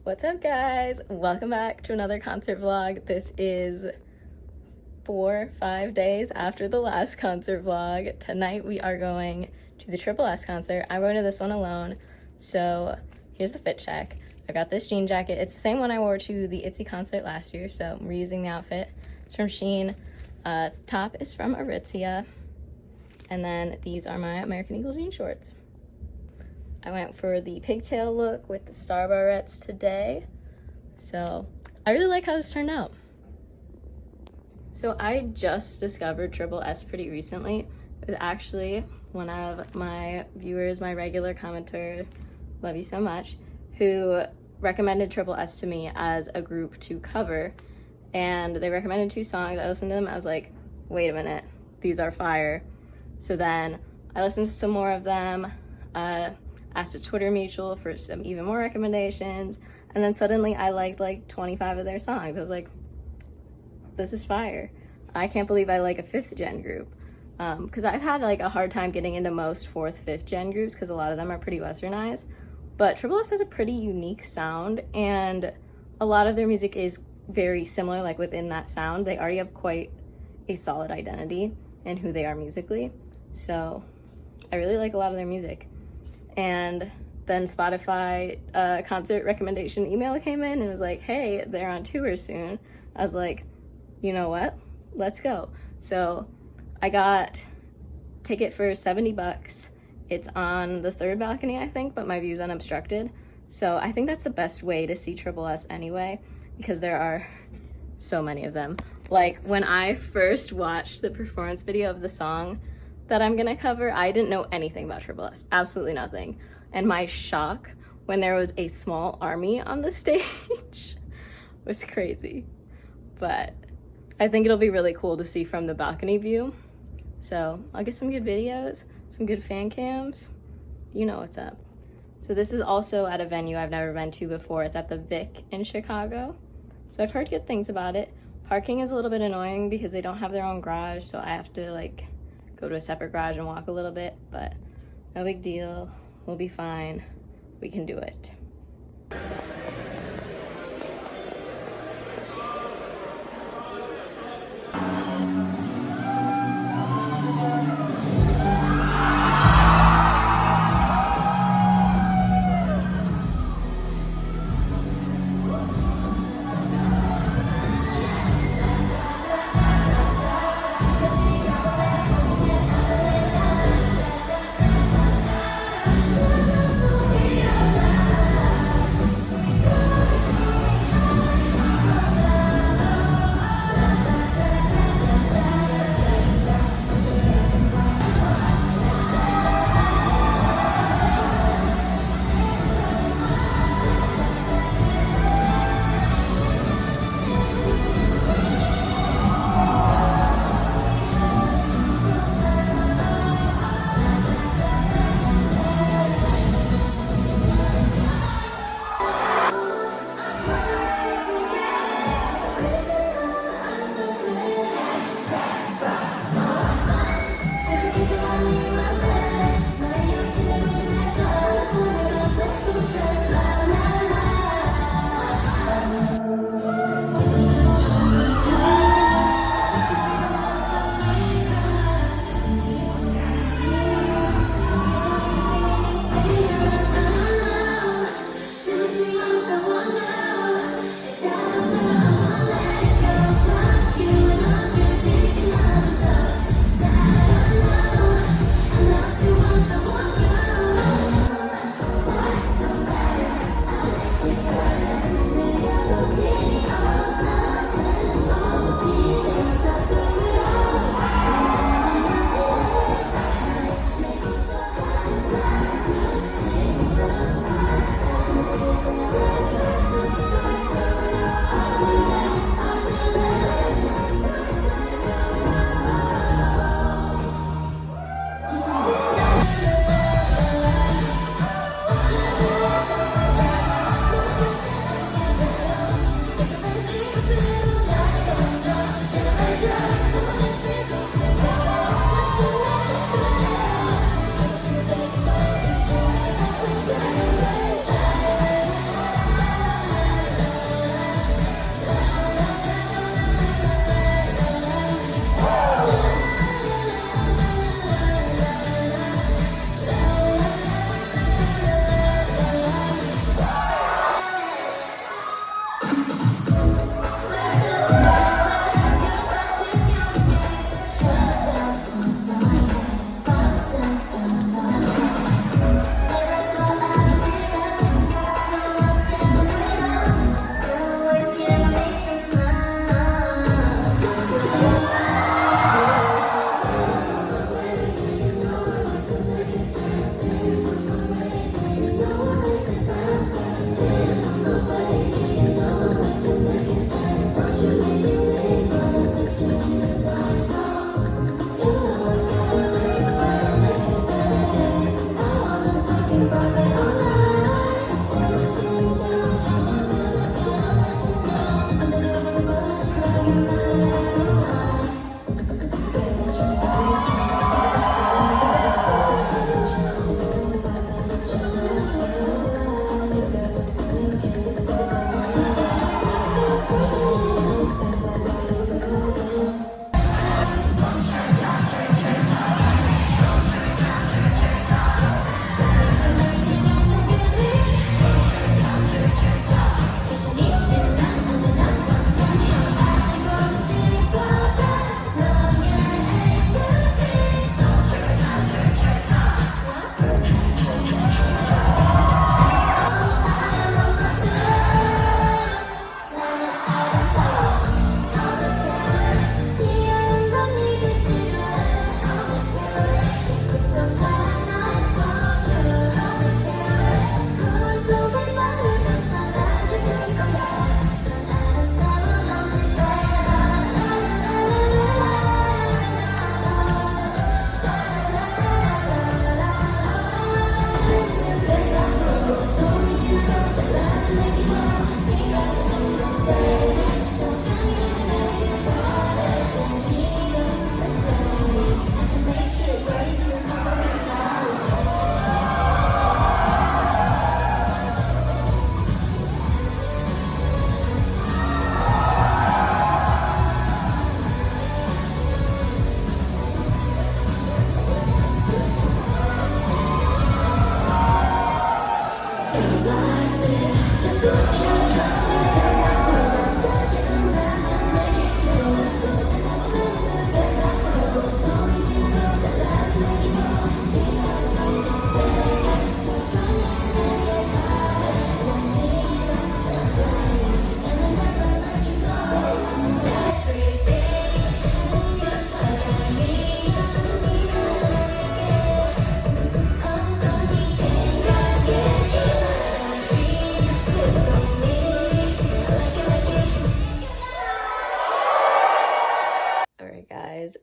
What's up, guys? Welcome back to another concert vlog. This is 4-5 days after the last concert vlog. Tonight we are going to the Triple S concert. I'm going to this one alone, so here's the fit check. I got this jean jacket. It's the same one I wore to the ITZY concert last year, so I'm reusing the outfit. It's from Shein. Top is from Aritzia. And then these are my American Eagle jean shorts. I went for the pigtail look with the star barrettes today. So I really like how this turned out. So I just discovered Triple S pretty recently. It was actually one of my viewers, my regular commenter, love you so much, who recommended Triple S to me as a group to cover. And they recommended 2 songs. I listened to them. I was like, wait a minute, these are fire. So then I listened to some more of them, asked a Twitter mutual for some even more recommendations, and then suddenly I liked like 25 of their songs. I was like, this is fire. I can't believe I like a 5th gen group. Because I've had like a hard time getting into most 4th, 5th gen groups because a lot of them are pretty westernized. But Triple S has a pretty unique sound, and a lot of their music is very similar, like within that sound. They already have quite a solid identity in who they are musically. So I really like a lot of their music. And then Spotify concert recommendation email came in and was like, hey, they're on tour soon. I was like, you know what? Let's go. So I got ticket for $70. It's on the 3rd balcony, I think, but my view's unobstructed. So I think that's the best way to see Triple S anyway, because there are so many of them. Like when I first watched the performance video of the song that I'm gonna cover, I didn't know anything about Triple S, absolutely nothing. And my shock when there was a small army on the stage was crazy. But I think it'll be really cool to see from the balcony view. So I'll get some good videos, some good fan cams. You know what's up. So this is also at a venue I've never been to before. It's at the Vic in Chicago. So I've heard good things about it. Parking is a little bit annoying because they don't have their own garage, so I have to like go to a separate garage and walk a little bit, but no big deal. We'll be fine. We can do it.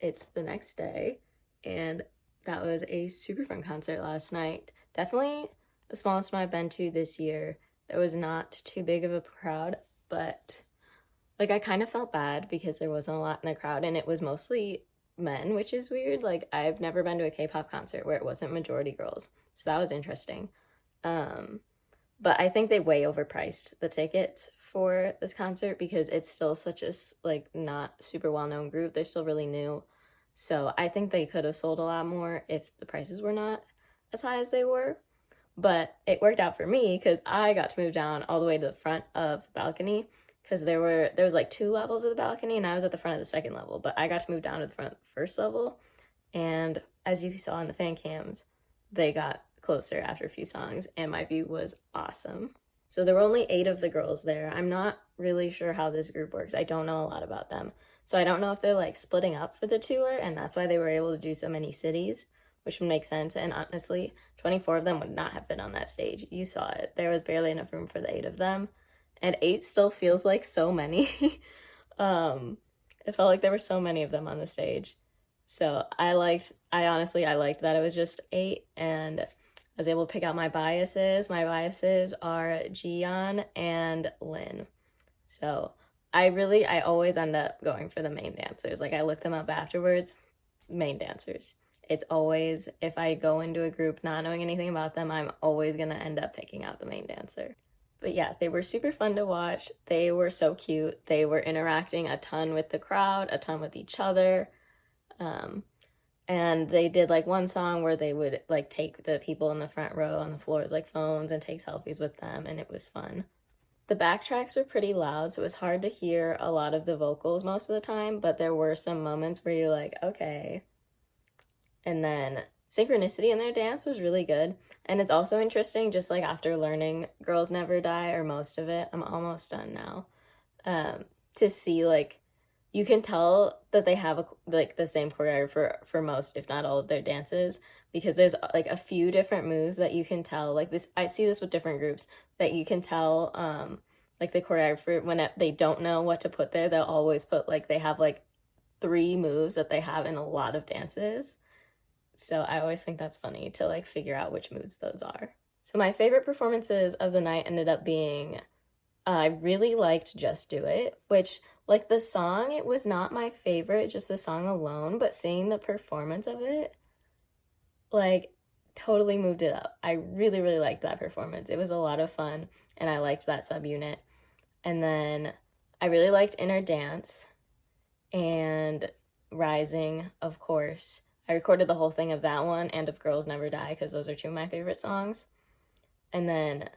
It's the next day, and that was a super fun concert last night. Definitely the smallest one I've been to this year. There was not too big of a crowd, but like I kind of felt bad because there wasn't a lot in the crowd, and it was mostly men, which is weird. Like I've never been to a K-pop concert where it wasn't majority girls, so that was interesting. But I think they way overpriced the tickets for this concert because it's still such a like not super well-known group. They're still really new. So I think they could have sold a lot more if the prices were not as high as they were. But it worked out for me because I got to move down all the way to the front of the balcony because there was like 2 levels of the balcony and I was at the front of the second level, but I got to move down to the front of the first level. And as you saw in the fan cams, they got closer after a few songs and my view was awesome. So there were only 8 of the girls there. I'm not really sure how this group works. I don't know a lot about them. So I don't know if they're like splitting up for the tour and that's why they were able to do so many cities, which would make sense. And honestly, 24 of them would not have been on that stage. You saw it. There was barely enough room for the 8 of them. And 8 still feels like so many. It felt like there were so many of them on the stage. So I liked that it was just 8 and I was able to pick out my biases. My biases are Jiyeon and Lin. So I always end up going for the main dancers. Like I look them up afterwards, main dancers. It's always, if I go into a group not knowing anything about them, I'm always gonna end up picking out the main dancer. But yeah, they were super fun to watch. They were so cute. They were interacting a ton with the crowd, a ton with each other. And they did like one song where they would like take the people in the front row on the floors like phones and take selfies with them, and it was fun. The backtracks were pretty loud, so it was hard to hear a lot of the vocals most of the time, but there were some moments where you're like, okay. And then synchronicity in their dance was really good. And it's also interesting, just like after learning Girls Never Die, or most of it, I'm almost done now, to see like, you can tell that they have like the same choreographer for most, if not all of their dances, because there's like a few different moves that you can tell, like this, I see this with different groups, that you can tell, like the choreographer, when they don't know what to put there, they'll always put like, they have like 3 moves that they have in a lot of dances. So I always think that's funny to like figure out which moves those are. So my favorite performances of the night ended up being, I really liked Just Do It, which like the song, it was not my favorite, just the song alone, but seeing the performance of it, like totally moved it up. I really, really liked that performance. It was a lot of fun and I liked that subunit. And then I really liked Inner Dance and Rising, of course. I recorded the whole thing of that one and of Girls Never Die because those are 2 of my favorite songs. And then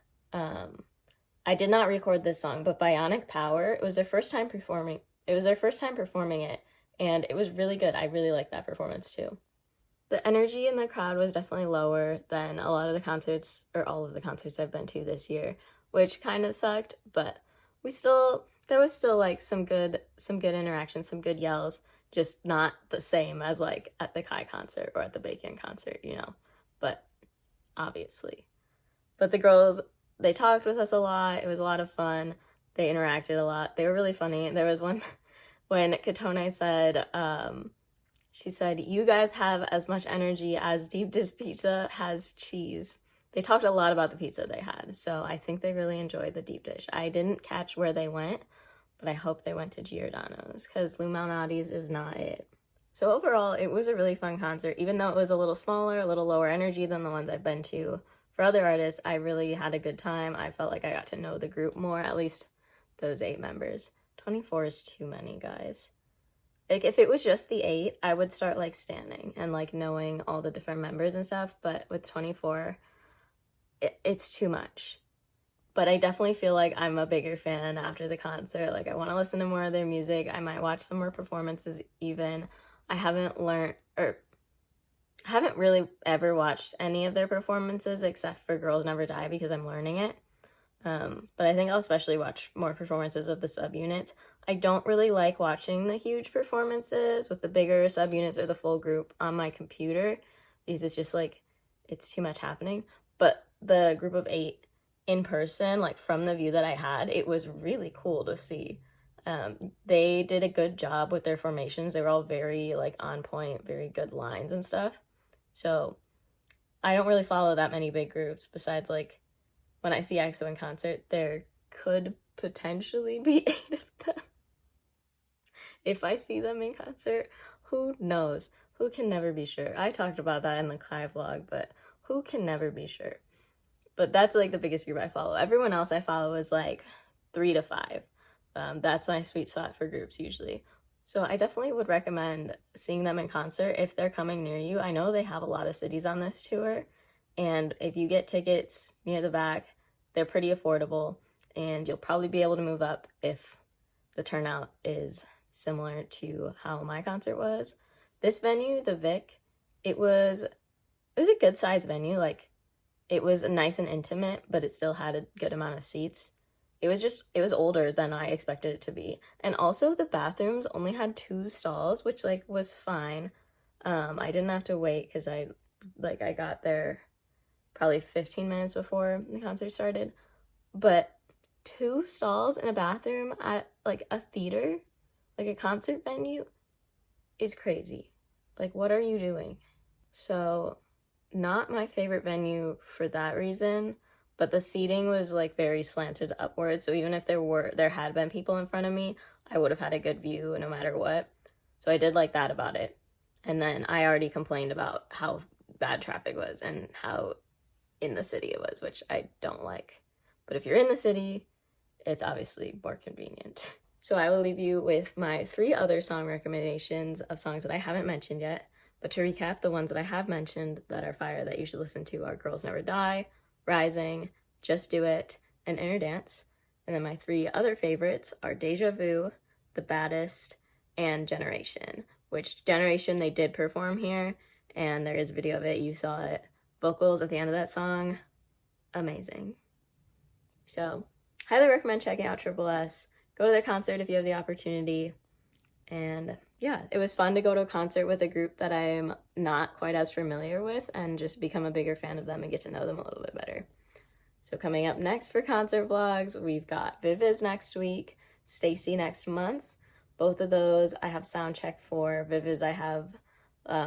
I did not record this song, but Bionic Power, it was their first time performing it, and it was really good. I really liked that performance too. The energy in the crowd was definitely lower than a lot of the concerts, or all of the concerts I've been to this year, which kind of sucked, but there was still like some good interaction, some good yells, just not the same as like at the Kai concert or at the Bacon concert, you know, but obviously. But the girls, they talked with us a lot. It was a lot of fun. They interacted a lot. They were really funny. There was one when Katone said, she said, "You guys have as much energy as Deep Dish Pizza has cheese." they talked a lot about the pizza they had, so I think they really enjoyed the deep dish. I didn't catch where they went, but I hope they went to Giordano's, because Lou Malnati's is not it. So overall, it was a really fun concert. Even though it was a little smaller, a little lower energy than the ones I've been to for other artists, I really had a good time. I felt like I got to know the group more, at least those 8 members. 24 is too many, guys. Like, if it was just the 8, I would start, like, standing and, like, knowing all the different members and stuff, but with 24, it's too much. But I definitely feel like I'm a bigger fan after the concert. Like, I want to listen to more of their music. I might watch some more performances even. I haven't really ever watched any of their performances except for Girls Never Die because I'm learning it. But I think I'll especially watch more performances of the subunits. I don't really like watching the huge performances with the bigger subunits or the full group on my computer because it's just like, it's too much happening. But the group of 8 in person, like from the view that I had, it was really cool to see. They did a good job with their formations. They were all very like on point, very good lines and stuff. So I don't really follow that many big groups besides like when I see EXO in concert, there could potentially be 8 of them. If I see them in concert, who knows? Who can never be sure? I talked about that in the Kai vlog, but who can never be sure? But that's like the biggest group I follow. Everyone else I follow is like 3 to 5. That's my sweet spot for groups usually. So I definitely would recommend seeing them in concert if they're coming near you. I know they have a lot of cities on this tour, and if you get tickets near the back, they're pretty affordable, and you'll probably be able to move up if the turnout is similar to how my concert was. This venue, the Vic, it was a good sized venue. Like, it was nice and intimate, but it still had a good amount of seats. It was older than I expected it to be. And also the bathrooms only had 2 stalls, which like was fine. I didn't have to wait because I got there probably 15 minutes before the concert started. But 2 stalls in a bathroom at like a theater, like a concert venue, is crazy. Like, what are you doing? So not my favorite venue for that reason. But the seating was like very slanted upwards, so even if there had been people in front of me, I would have had a good view no matter what. So I did like that about it. And then I already complained about how bad traffic was and how in the city it was, which I don't like. But if you're in the city, it's obviously more convenient. So I will leave you with my 3 other song recommendations of songs that I haven't mentioned yet. But to recap, the ones that I have mentioned that are fire that you should listen to are Girls Never Die, Rising, Just Do It, and Inner Dance. And then my 3 other favorites are Deja Vu, The Baddest, and Generation, which Generation they did perform here, and there is a video of it, you saw it. Vocals at the end of that song, amazing. So, highly recommend checking out Triple S. Go to the concert if you have the opportunity. And yeah, it was fun to go to a concert with a group that I'm not quite as familiar with and just become a bigger fan of them and get to know them a little bit better. So coming up next for concert vlogs, we've got Viviz next week, Stacy next month. Both of those I have sound check for. Viviz I have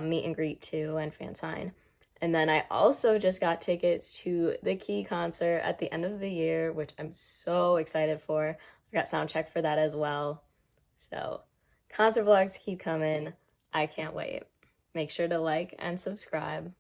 meet and greet to, and fan sign. And then I also just got tickets to the Key concert at the end of the year, which I'm so excited for. I got sound check for that as well. So concert vlogs keep coming. I can't wait. Make sure to like and subscribe.